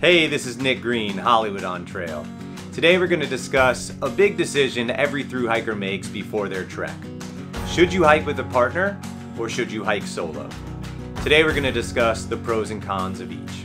Hey, this is Nick Green, Hollywood on Trail. Today we're going to discuss a big decision every thru-hiker makes before their trek. Should you hike with a partner or should you hike solo? Today we're going to discuss the pros and cons of each.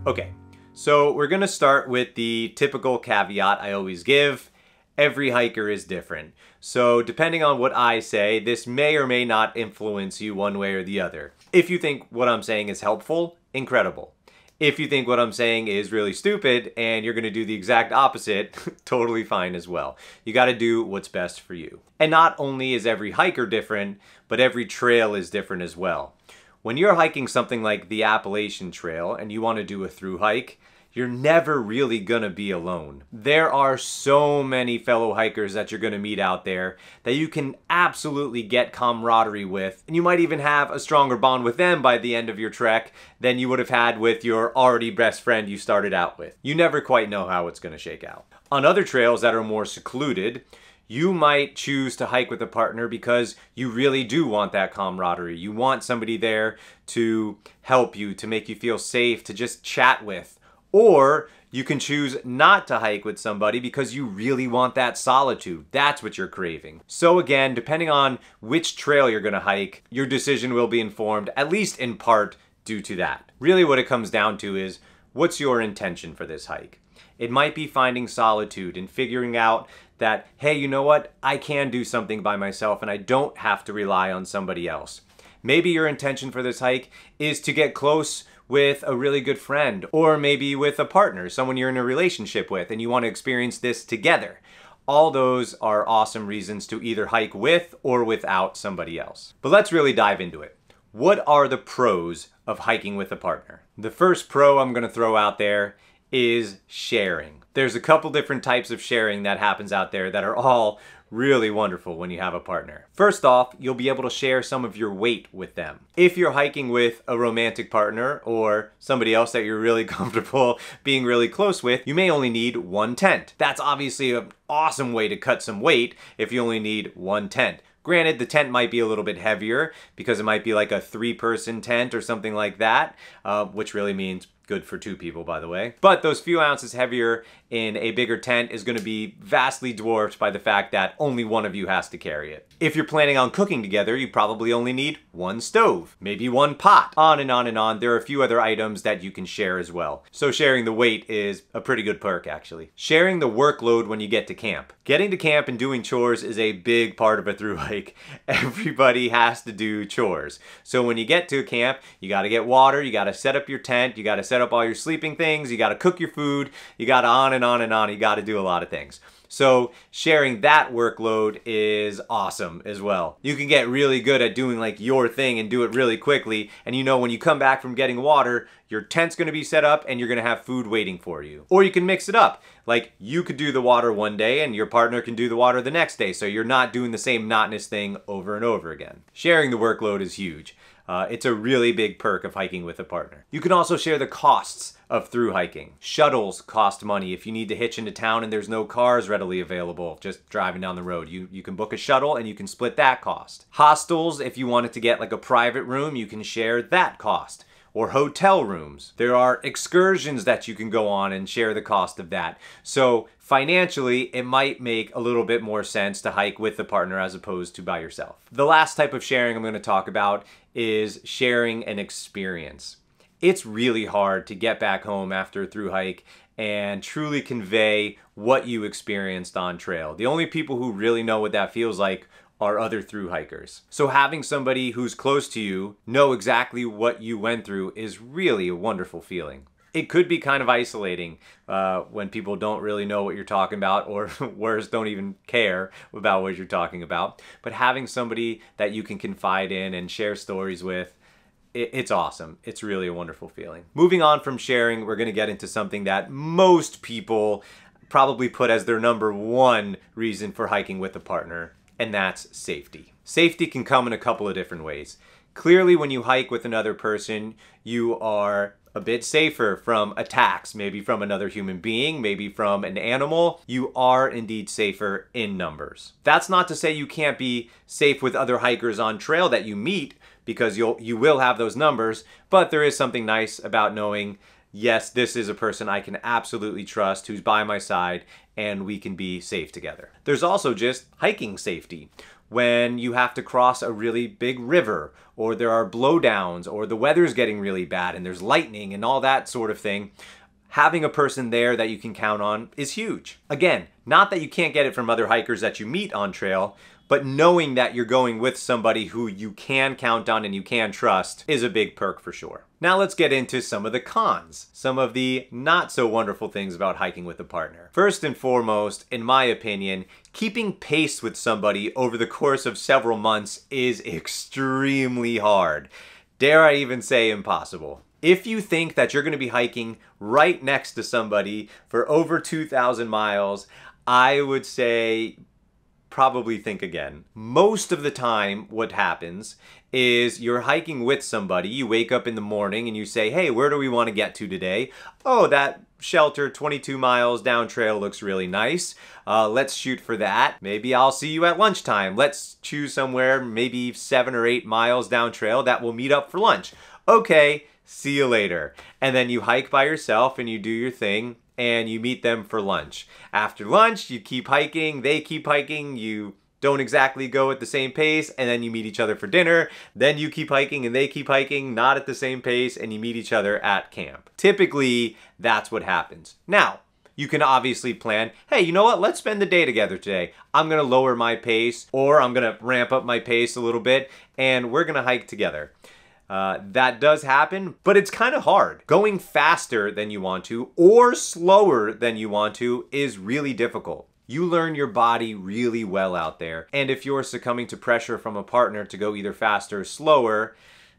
Okay, so we're going to start with the typical caveat I always give. Every hiker is different. So depending on what I say, this may or may not influence you one way or the other. If you think what I'm saying is helpful, incredible. If you think what I'm saying is really stupid and you're going to do the exact opposite, totally fine as well. You got to do what's best for you. And not only is every hiker different, but every trail is different as well. When you're hiking something like the Appalachian Trail and you want to do a thru hike, you're never really gonna be alone. There are so many fellow hikers that you're gonna meet out there that you can absolutely get camaraderie with, and you might even have a stronger bond with them by the end of your trek than you would have had with your already best friend you started out with. You never quite know how it's gonna shake out. On other trails that are more secluded, you might choose to hike with a partner because you really do want that camaraderie. You want somebody there to help you, to make you feel safe, to just chat with. Or you can choose not to hike with somebody because you really want that solitude. That's what you're craving. So again, depending on which trail you're gonna hike, your decision will be informed, at least in part, due to that. Really what it comes down to is, what's your intention for this hike? It might be finding solitude and figuring out that, hey, you know what? I can do something by myself and I don't have to rely on somebody else. Maybe your intention for this hike is to get close with a really good friend, or maybe with a partner, someone you're in a relationship with, and you want to experience this together. All those are awesome reasons to either hike with or without somebody else. But let's really dive into it. What are the pros of hiking with a partner? The first pro I'm going to throw out there is sharing. There's a couple different types of sharing that happens out there that are all really wonderful when you have a partner. First off, you'll be able to share some of your weight with them. If you're hiking with a romantic partner or somebody else that you're really comfortable being really close with, you may only need one tent. That's obviously an awesome way to cut some weight if you only need one tent. Granted, the tent might be a little bit heavier because it might be like a 3-person tent or something like that, which really means good for 2 people, by the way. But those few ounces heavier in a bigger tent is going to be vastly dwarfed by the fact that only one of you has to carry it. If you're planning on cooking together, you probably only need one stove, maybe one pot, on and on and on. There are a few other items that you can share as well. So sharing the weight is a pretty good perk, actually. Sharing the workload when you get to camp. Getting to camp and doing chores is a big part of a thru hike. Everybody has to do chores. So when you get to a camp, you got to get water, you got to set up your tent, you got to set up all your sleeping things, you got to cook your food, you got to on and on and on, you got to do a lot of things. So sharing that workload is awesome as well. You can get really good at doing like your thing and do it really quickly, and you know when you come back from getting water, your tent's gonna be set up and you're gonna have food waiting for you. Or you can mix it up. Like you could do the water one day and your partner can do the water the next day, so you're not doing the same monotonous thing over and over again. Sharing the workload is huge. It's a really big perk of hiking with a partner. You can also share the costs of thru hiking. Shuttles cost money if you need to hitch into town and there's no cars readily available just driving down the road. You can book a shuttle and you can split that cost. Hostels, if you wanted to get like a private room, you can share that cost. Or hotel rooms. There are excursions that you can go on and share the cost of that. So financially, it might make a little bit more sense to hike with a partner as opposed to by yourself. The last type of sharing I'm going to talk about is sharing an experience. It's really hard to get back home after a thru hike and truly convey what you experienced on trail. The only people who really know what that feels like are other thru hikers. So having somebody who's close to you know exactly what you went through is really a wonderful feeling. It could be kind of isolating when people don't really know what you're talking about, or worse, don't even care about what you're talking about. But having somebody that you can confide in and share stories with, it's awesome. It's really a wonderful feeling. Moving on from sharing, we're gonna get into something that most people probably put as their #1 reason for hiking with a partner, and that's safety. Safety can come in a couple of different ways. Clearly, when you hike with another person, you are a bit safer from attacks, maybe from another human being, maybe from an animal. You are indeed safer in numbers. That's not to say you can't be safe with other hikers on trail that you meet, because you will have those numbers, but there is something nice about knowing, yes, this is a person I can absolutely trust who's by my side and we can be safe together. There's also just hiking safety. When you have to cross a really big river, or there are blowdowns, or the weather's getting really bad and there's lightning and all that sort of thing, having a person there that you can count on is huge. Again, not that you can't get it from other hikers that you meet on trail, but knowing that you're going with somebody who you can count on and you can trust is a big perk for sure. Now let's get into some of the cons, some of the not so wonderful things about hiking with a partner. First and foremost, in my opinion, keeping pace with somebody over the course of several months is extremely hard. Dare I even say impossible. If you think that you're going to be hiking right next to somebody for over 2,000 miles, I would say probably think again. Most of the time what happens is you're hiking with somebody, you wake up in the morning and you say, hey, where do we want to get to today? Oh, that shelter 22 miles down trail looks really nice. Let's shoot for that. Maybe I'll see you at lunchtime. Let's choose somewhere maybe 7 or 8 miles down trail that we'll meet up for lunch. Okay, see you later. And then you hike by yourself and you do your thing and you meet them for lunch. After lunch, you keep hiking, they keep hiking, you don't exactly go at the same pace, and then you meet each other for dinner. Then you keep hiking and they keep hiking, not at the same pace, and you meet each other at camp. Typically, that's what happens. Now, you can obviously plan, hey, you know what? Let's spend the day together today. I'm gonna lower my pace, or I'm gonna ramp up my pace a little bit, and we're gonna hike together. That does happen, but it's kind of hard. Going faster than you want to or slower than you want to is really difficult. You learn your body really well out there, and if you're succumbing to pressure from a partner to go either faster or slower,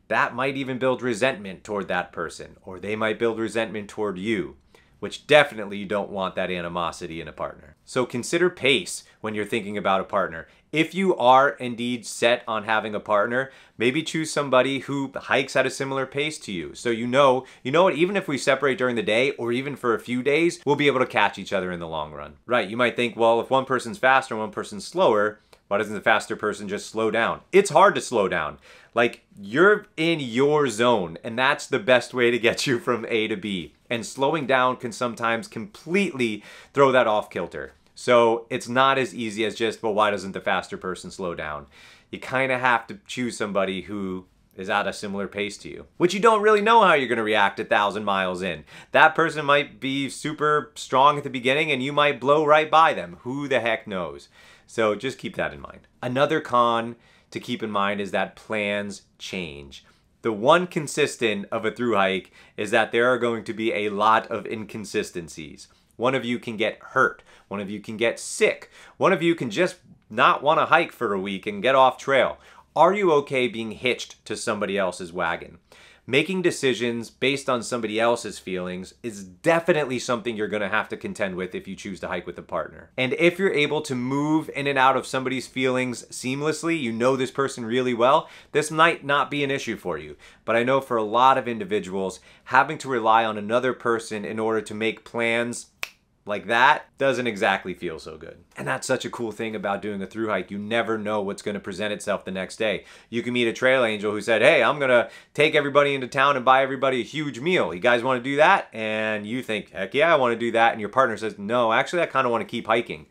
that might even build resentment toward that person, or they might build resentment toward you, which definitely you don't want that animosity in a partner. So consider pace when you're thinking about a partner. If you are indeed set on having a partner, maybe choose somebody who hikes at a similar pace to you. So you know what, even if we separate during the day or even for a few days, we'll be able to catch each other in the long run. Right, you might think, well, if one person's faster and one person's slower, why doesn't the faster person just slow down? It's hard to slow down. Like, you're in your zone, and that's the best way to get you from A to B. And slowing down can sometimes completely throw that off kilter. So it's not as easy as just, well, why doesn't the faster person slow down? You kind of have to choose somebody who is at a similar pace to you, which you don't really know how you're going to react 1,000 miles in. That person might be super strong at the beginning and you might blow right by them. Who the heck knows? So just keep that in mind. Another con to keep in mind is that plans change. The one consistent of a thru hike is that there are going to be a lot of inconsistencies. One of you can get hurt. One of you can get sick. One of you can just not want to hike for a week and get off trail. Are you okay being hitched to somebody else's wagon? Making decisions based on somebody else's feelings is definitely something you're going to have to contend with if you choose to hike with a partner. And if you're able to move in and out of somebody's feelings seamlessly, you know this person really well, this might not be an issue for you. But I know for a lot of individuals, having to rely on another person in order to make plans like that doesn't exactly feel so good. And that's such a cool thing about doing a thru hike. You never know what's going to present itself the next day. You can meet a trail angel who said, hey, I'm going to take everybody into town and buy everybody a huge meal. You guys want to do that? And you think, heck yeah, I want to do that. And your partner says, no, actually, I kind of want to keep hiking.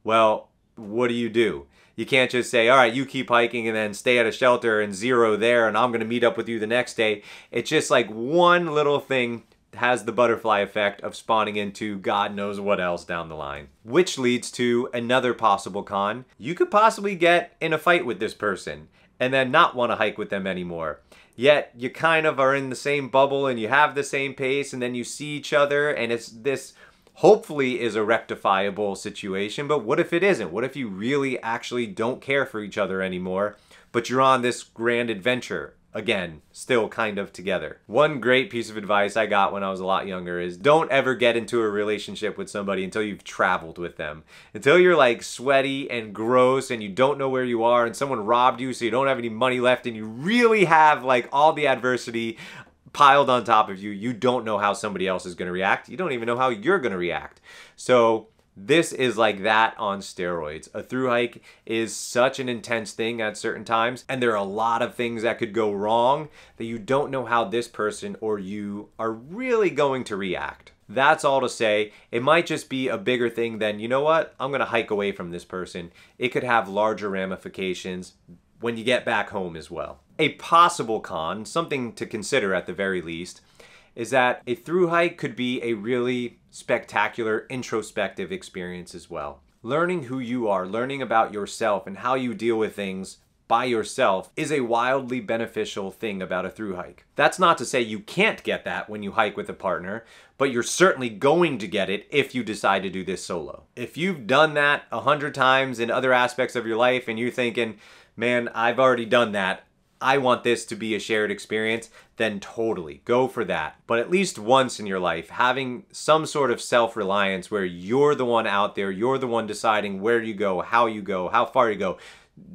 Well, what do? You can't just say, all right, you keep hiking and then stay at a shelter and zero there and I'm going to meet up with you the next day. It's just like one little thing has the butterfly effect of spawning into God knows what else down the line. Which leads to another possible con. You could possibly get in a fight with this person and then not want to hike with them anymore. Yet you kind of are in the same bubble and you have the same pace and then you see each other and it's this hopefully is a rectifiable situation, but what if it isn't? What if you really actually don't care for each other anymore, but you're on this grand adventure? Again, still kind of together. One great piece of advice I got when I was a lot younger is don't ever get into a relationship with somebody until you've traveled with them. Until you're like sweaty and gross and you don't know where you are and someone robbed you so you don't have any money left and you really have like all the adversity piled on top of you. You don't know how somebody else is going to react. You don't even know how you're going to react. So this is like that on steroids. A through hike is such an intense thing at certain times, and there are a lot of things that could go wrong that you don't know how this person or you are really going to react. That's all to say, it might just be a bigger thing than, you know what, I'm going to hike away from this person. It could have larger ramifications when you get back home as well. A possible con, something to consider at the very least, is that a through hike could be a really spectacular introspective experience as well. Learning who you are, learning about yourself and how you deal with things by yourself is a wildly beneficial thing about a through hike. That's not to say you can't get that when you hike with a partner, but you're certainly going to get it if you decide to do this solo. If you've done that 100 times in other aspects of your life and you're thinking, man, I've already done that, I want this to be a shared experience, then totally go for that. But at least once in your life, having some sort of self-reliance where you're the one out there, you're the one deciding where you go, how far you go,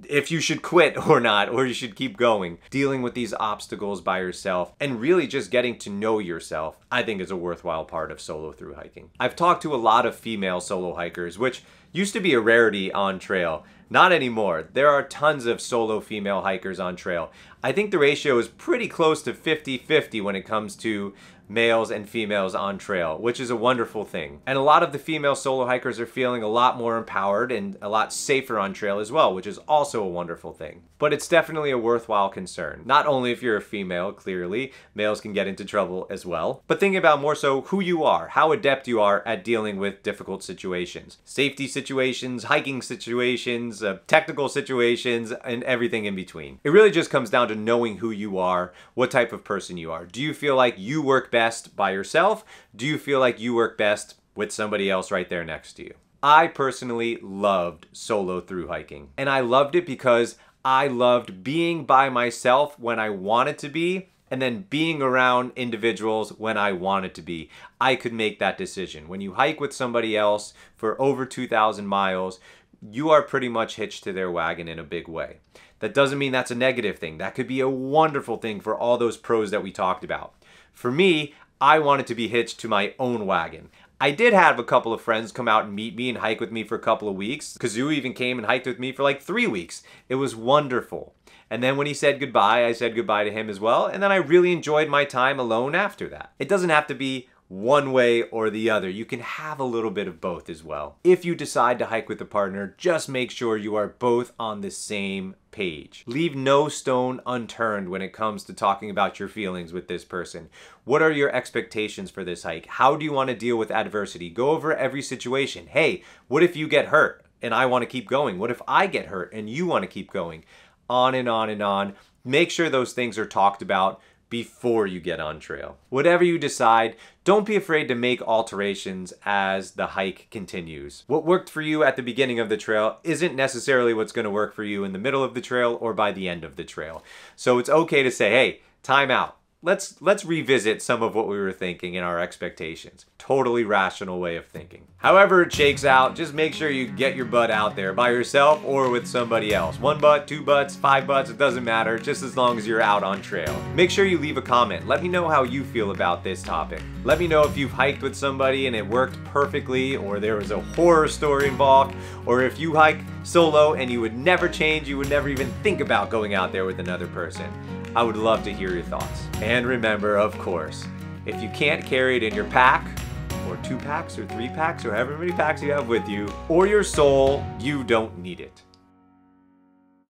if you should quit or not, or you should keep going. Dealing with these obstacles by yourself and really just getting to know yourself, I think is a worthwhile part of solo through hiking. I've talked to a lot of female solo hikers, which used to be a rarity on trail. Not anymore. There are tons of solo female hikers on trail. I think the ratio is pretty close to 50-50 when it comes to males and females on trail, which is a wonderful thing. And a lot of the female solo hikers are feeling a lot more empowered and a lot safer on trail as well, which is also a wonderful thing. But it's definitely a worthwhile concern. Not only if you're a female, clearly, males can get into trouble as well, but thinking about more so who you are, how adept you are at dealing with difficult situations. Safety situations, hiking situations, technical situations, and everything in between. It really just comes down to knowing who you are, what type of person you are. Do you feel like you work best by yourself? Do you feel like you work best with somebody else right there next to you? I personally loved solo through hiking, and I loved it because I loved being by myself when I wanted to be, and then being around individuals when I wanted to be. I could make that decision. When you hike with somebody else for over 2,000 miles, you are pretty much hitched to their wagon in a big way. That doesn't mean that's a negative thing. That could be a wonderful thing for all those pros that we talked about. For me, I wanted to be hitched to my own wagon. I did have a couple of friends come out and meet me and hike with me for a couple of weeks. Kazoo even came and hiked with me for like 3 weeks. It was wonderful. And then when he said goodbye, I said goodbye to him as well. And then I really enjoyed my time alone after that. It doesn't have to be one way or the other. You can have a little bit of both as well. If you decide to hike with a partner, just make sure you are both on the same page. Leave no stone unturned when it comes to talking about your feelings with this person. What are your expectations for this hike? How do you want to deal with adversity? Go over every situation. Hey, what if you get hurt and I want to keep going? What if I get hurt and you want to keep going? On and on and on. Make sure those things are talked about before you get on trail. Whatever you decide, don't be afraid to make alterations as the hike continues. What worked for you at the beginning of the trail isn't necessarily what's going to work for you in the middle of the trail or by the end of the trail. So it's okay to say, hey, time out. Let's revisit some of what we were thinking and our expectations. Totally rational way of thinking. However it shakes out, just make sure you get your butt out there by yourself or with somebody else. 1 butt, 2 butts, 5 butts, it doesn't matter, just as long as you're out on trail. Make sure you leave a comment. Let me know how you feel about this topic. Let me know if you've hiked with somebody and it worked perfectly, or there was a horror story involved, or if you hike solo and you would never change, you would never even think about going out there with another person. I would love to hear your thoughts. And remember, of course, if you can't carry it in your pack, or 2 packs, or 3 packs, or however many packs you have with you, or your soul, you don't need it.